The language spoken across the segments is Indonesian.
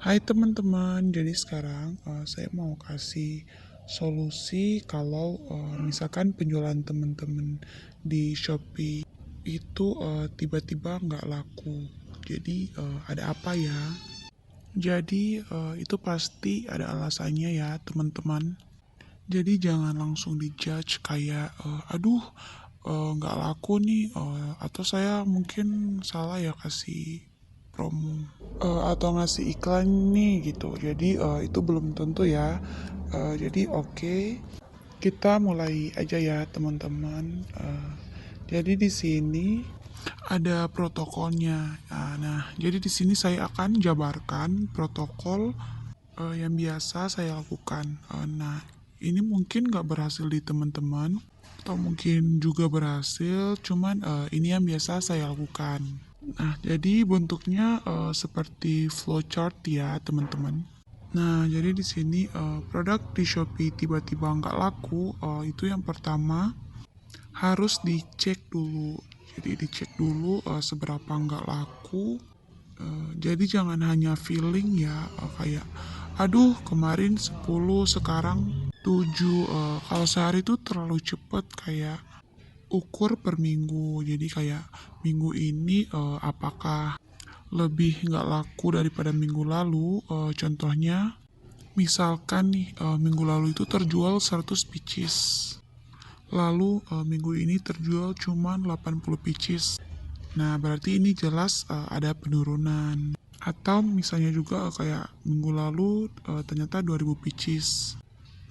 Hai teman-teman, jadi sekarang saya mau kasih solusi kalau misalkan penjualan teman-teman di Shopee itu tiba-tiba nggak laku. Jadi ada apa ya? Jadi itu pasti ada alasannya ya teman-teman. Jadi jangan langsung dijudge kayak, aduh nggak laku nih, atau saya mungkin salah ya kasih promo. Atau ngasih iklan nih gitu. Jadi itu belum tentu ya. Jadi oke, kita mulai aja ya teman-teman. Jadi di sini ada protokolnya. Nah, jadi di sini saya akan jabarkan protokol yang biasa saya lakukan. Nah, ini mungkin nggak berhasil di teman-teman, atau mungkin juga berhasil, cuman ini yang biasa saya lakukan. Nah, jadi bentuknya seperti flowchart ya, teman-teman. Nah, jadi di sini produk di Shopee tiba-tiba nggak laku, itu yang pertama harus dicek dulu. Jadi dicek dulu seberapa nggak laku. Jadi jangan hanya feeling ya, kayak aduh kemarin 10 sekarang 7. Kalau sehari itu terlalu cepet, kayak ukur per minggu. Jadi kayak minggu ini apakah lebih nggak laku daripada minggu lalu. Contohnya, misalkan nih minggu lalu itu terjual 100 pieces. Lalu minggu ini terjual cuma 80 pieces. Nah, berarti ini jelas ada penurunan. Atau misalnya juga kayak minggu lalu ternyata 2000 pieces.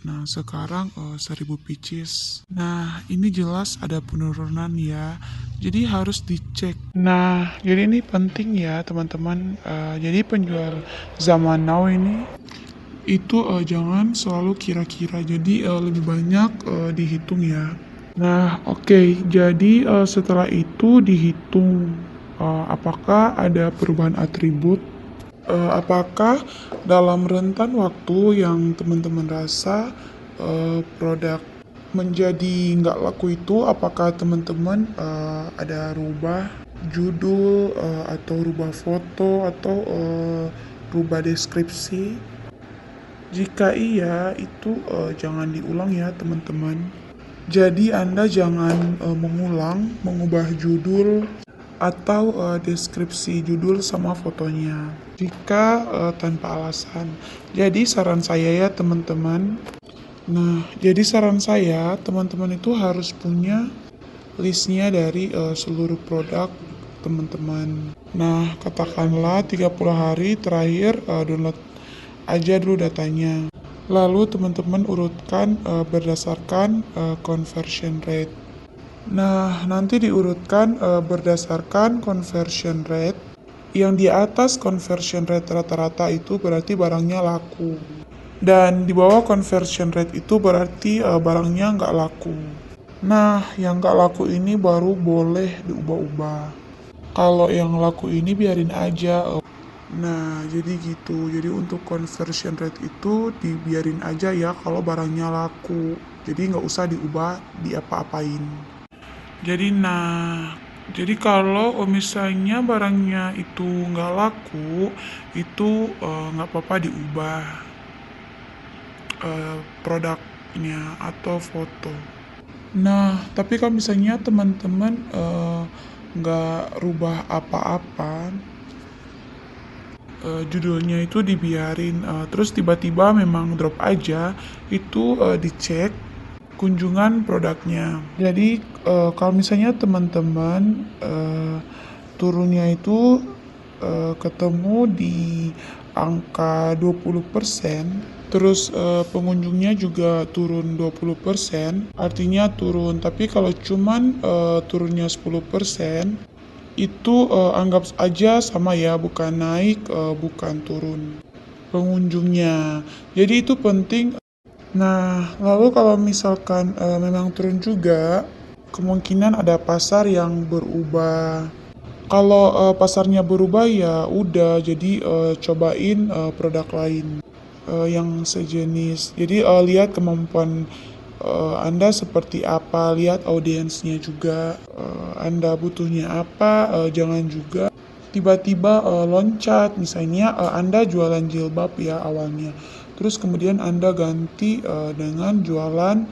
Nah, sekarang 1000 pieces. Nah, ini jelas ada penurunan ya. Jadi harus dicek. Nah, jadi ini penting ya, teman-teman. Jadi penjual zaman now ini itu jangan selalu kira-kira. Jadi lebih banyak dihitung ya. Nah, oke. Jadi setelah itu dihitung apakah ada perubahan atribut. Apakah dalam rentan waktu yang teman-teman rasa produk menjadi nggak laku itu, apakah teman-teman ada rubah judul atau rubah foto atau rubah deskripsi? Jika iya, itu jangan diulang ya teman-teman. Jadi Anda jangan mengulang, mengubah judul atau deskripsi judul sama fotonya jika tanpa alasan. Jadi saran saya ya teman-teman. Nah, jadi saran saya teman-teman itu harus punya listnya dari seluruh produk teman-teman. Nah, katakanlah 30 hari terakhir download aja dulu datanya. Lalu teman-teman urutkan berdasarkan conversion rate. Nah, nanti diurutkan berdasarkan conversion rate. Yang di atas conversion rate rata-rata itu berarti barangnya laku. Dan di bawah conversion rate itu berarti barangnya nggak laku. Nah, yang nggak laku ini baru boleh diubah-ubah. Kalau yang laku ini biarin aja. Nah, jadi gitu. Jadi untuk conversion rate itu dibiarin aja ya kalau barangnya laku. Jadi nggak usah diubah, diapa-apain. Jadi kalau misalnya barangnya itu nggak laku, itu nggak apa-apa diubah produknya atau foto. Nah, tapi kalau misalnya teman-teman nggak rubah apa-apa, judulnya itu dibiarin, terus tiba-tiba memang drop aja, itu dicek kunjungan produknya. Jadi kalau misalnya teman-teman turunnya itu ketemu di angka 20%, terus pengunjungnya juga turun 20%, artinya turun. Tapi kalau cuman turunnya 10%, itu anggap aja sama ya, bukan naik, bukan turun pengunjungnya. Jadi itu penting. Nah, lalu kalau misalkan memang turun juga, kemungkinan ada pasar yang berubah. Kalau pasarnya berubah ya udah, jadi cobain produk lain yang sejenis. Jadi lihat kemampuan Anda seperti apa, lihat audiensnya juga, Anda butuhnya apa, jangan juga tiba-tiba loncat. Misalnya Anda jualan jilbab ya awalnya, terus kemudian Anda ganti dengan jualan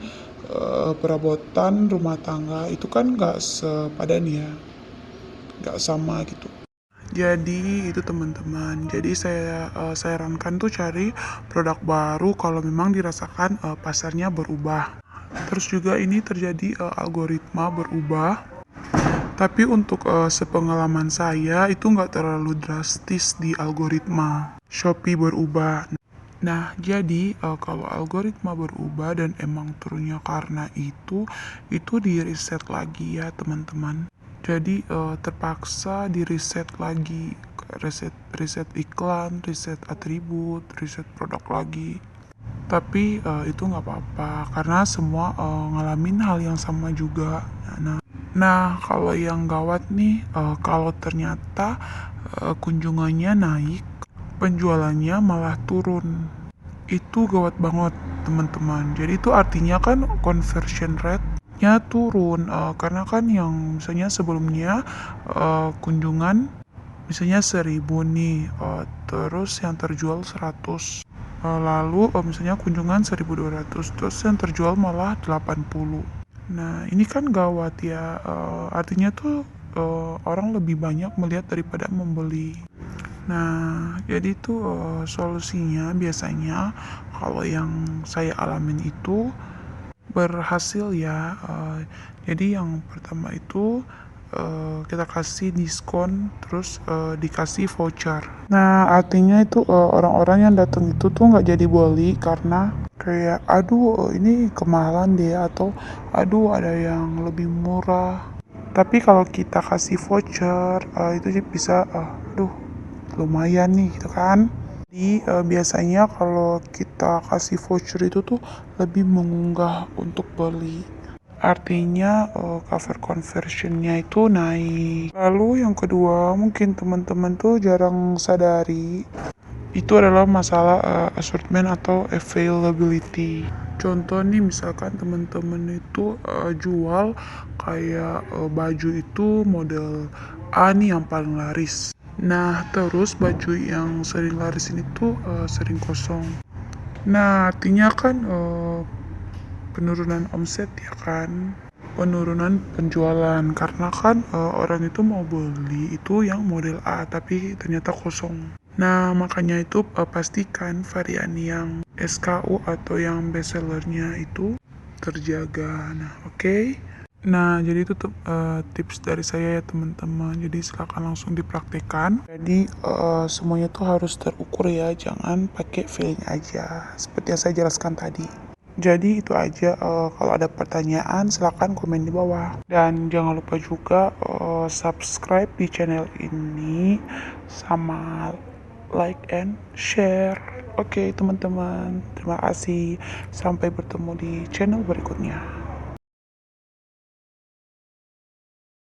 perabotan rumah tangga, itu kan nggak sepadan ya, nggak sama gitu. Jadi itu teman-teman. Jadi saya sarankan tuh cari produk baru kalau memang dirasakan pasarnya berubah. Terus juga ini terjadi algoritma berubah. Tapi untuk sepengalaman saya itu nggak terlalu drastis di algoritma Shopee berubah. Nah, jadi kalau algoritma berubah dan emang turunnya karena itu di reset lagi ya teman-teman. Jadi terpaksa di reset lagi, reset iklan, reset atribut, reset produk lagi. Tapi itu nggak apa-apa karena semua ngalamin hal yang sama juga. Nah, kalau yang gawat nih, kalau ternyata kunjungannya naik, penjualannya malah turun. Itu gawat banget, teman-teman. Jadi itu artinya kan conversion rate-nya turun, karena kan yang misalnya sebelumnya kunjungan misalnya 1.000 nih, terus yang terjual 100. Lalu misalnya kunjungan 1.200, terus yang terjual malah 80. Nah, ini kan gawat ya, artinya tuh orang lebih banyak melihat daripada membeli. Nah, jadi itu solusinya biasanya kalau yang saya alamin itu berhasil ya. Jadi yang pertama itu kita kasih diskon, terus dikasih voucher. Nah, artinya itu orang-orang yang datang itu tuh nggak jadi beli karena kayak aduh ini kemahalan deh, atau aduh ada yang lebih murah. Tapi kalau kita kasih voucher itu bisa aduh lumayan nih gitu kan. Jadi biasanya kalau kita kasih voucher itu tuh lebih mengunggah untuk beli. Artinya cover conversionnya itu naik. Lalu yang kedua mungkin teman-teman tuh jarang sadari itu adalah masalah assortment atau availability. Contoh nih misalkan teman-teman itu jual kayak baju itu model A nih yang paling laris. Nah, terus baju yang sering laris ini tuh sering kosong. Nah, artinya kan penurunan omset ya kan, penurunan penjualan karena kan orang itu mau beli itu yang model A tapi ternyata kosong. Nah, makanya itu pastikan varian yang SKU atau yang best sellernya itu terjaga. Nah, oke. Nah, jadi itu tips dari saya ya teman-teman. Jadi silakan langsung dipraktekkan. Jadi semuanya tuh harus terukur ya, jangan pakai feeling aja. Seperti yang saya jelaskan tadi. Jadi itu aja. Kalau ada pertanyaan silakan komen di bawah. Dan jangan lupa juga subscribe di channel ini sama like and share. Oke teman-teman, terima kasih. Sampai bertemu di channel berikutnya.